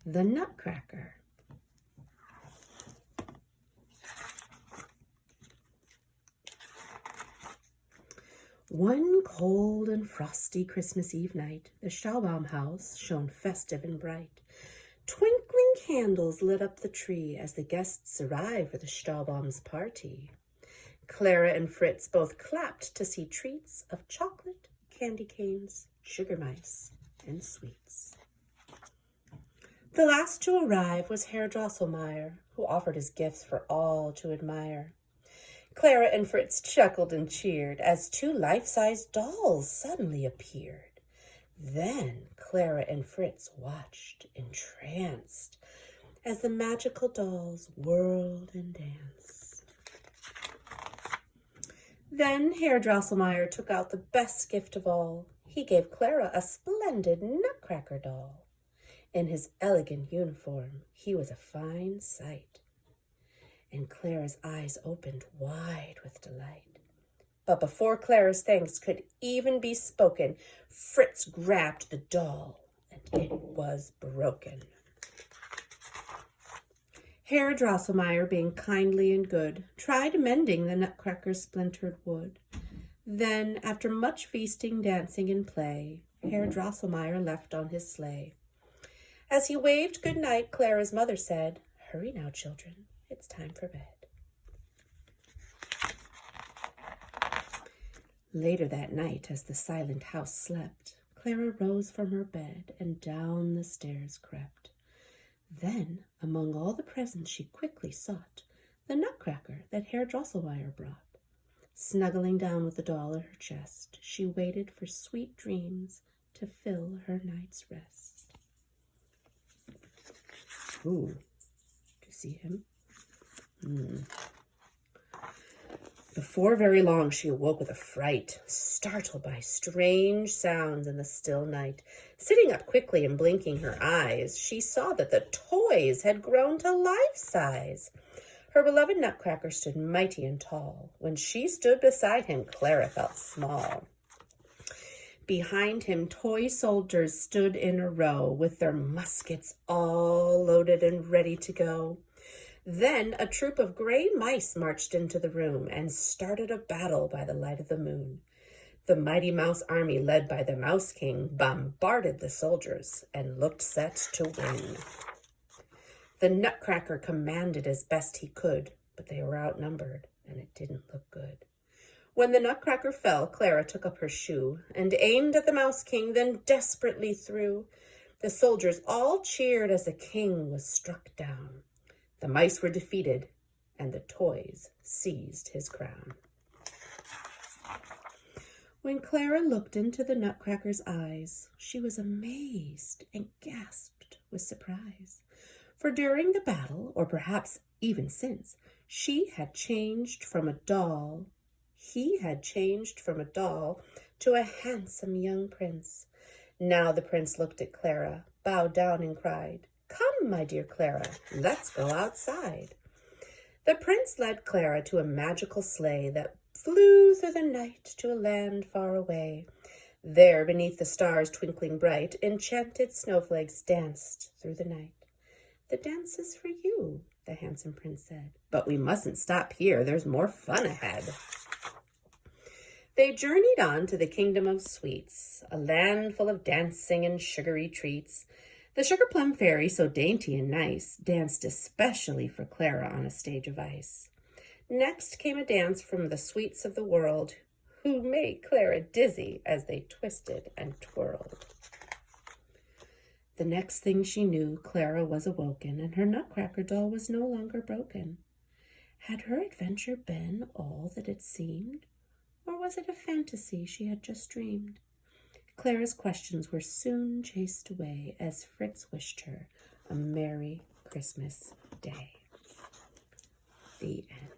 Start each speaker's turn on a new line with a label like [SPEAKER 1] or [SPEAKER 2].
[SPEAKER 1] the Nutcracker. One cold and frosty Christmas Eve night, the Staubaum house shone festive and bright. Twinkling candles lit up the tree as the guests arrived for the Staubaum's party. Clara and Fritz both clapped to see treats of chocolate, candy canes, sugar mice, and sweets. The last to arrive was Herr Drosselmeyer, who offered his gifts for all to admire. Clara and Fritz chuckled and cheered as two life-size dolls suddenly appeared. Then Clara and Fritz watched, entranced, as the magical dolls whirled and danced. Then Herr Drosselmeyer took out the best gift of all. He gave Clara a splendid Nutcracker doll. In his elegant uniform, he was a fine sight. And Clara's eyes opened wide with delight. But before Clara's thanks could even be spoken, Fritz grabbed the doll, and it was broken. Herr Drosselmeyer, being kindly and good, tried mending the Nutcracker's splintered wood. Then, after much feasting, dancing, and play, Herr Drosselmeyer left on his sleigh. As he waved good night, Clara's mother said, "Hurry now, children. It's time for bed." Later that night, as the silent house slept, Clara rose from her bed and down the stairs crept. Then, among all the presents she quickly sought the Nutcracker that Herr Drosselmeyer brought. Snuggling down with the doll in her chest, she waited for sweet dreams to fill her night's rest. Ooh, do you see him? Before very long, she awoke with a fright, startled by strange sounds in the still night. Sitting up quickly and blinking her eyes, she saw that the toys had grown to life size. Her beloved Nutcracker stood mighty and tall. When she stood beside him, Clara felt small. Behind him, toy soldiers stood in a row with their muskets all loaded and ready to go. Then a troop of gray mice marched into the room and started a battle by the light of the moon. The mighty mouse army, led by the Mouse King, bombarded the soldiers and looked set to win. The Nutcracker commanded as best he could, but they were outnumbered, and it didn't look good. When the Nutcracker fell, Clara took up her shoe and aimed at the Mouse King, then desperately threw. The soldiers all cheered as the king was struck down. The mice were defeated, and the toys seized his crown. When Clara looked into the Nutcracker's eyes, she was amazed and gasped with surprise. For during the battle, or perhaps even since, he had changed from a doll to a handsome young prince. Now the prince looked at Clara, bowed down, and cried, "Come, my dear Clara, let's go outside." The prince led Clara to a magical sleigh that flew through the night to a land far away. There, beneath the stars twinkling bright, enchanted snowflakes danced through the night. "The dance is for you," the handsome prince said. "But we mustn't stop here. There's more fun ahead." They journeyed on to the kingdom of sweets, a land full of dancing and sugary treats. The sugar plum fairy, so dainty and nice, danced especially for Clara on a stage of ice. Next came a dance from the sweets of the world, who made Clara dizzy as they twisted and twirled. The next thing she knew, Clara was awoken, and her Nutcracker doll was no longer broken. Had her adventure been all that it seemed, or was it a fantasy she had just dreamed? Clara's questions were soon chased away as Fritz wished her a Merry Christmas Day. The end.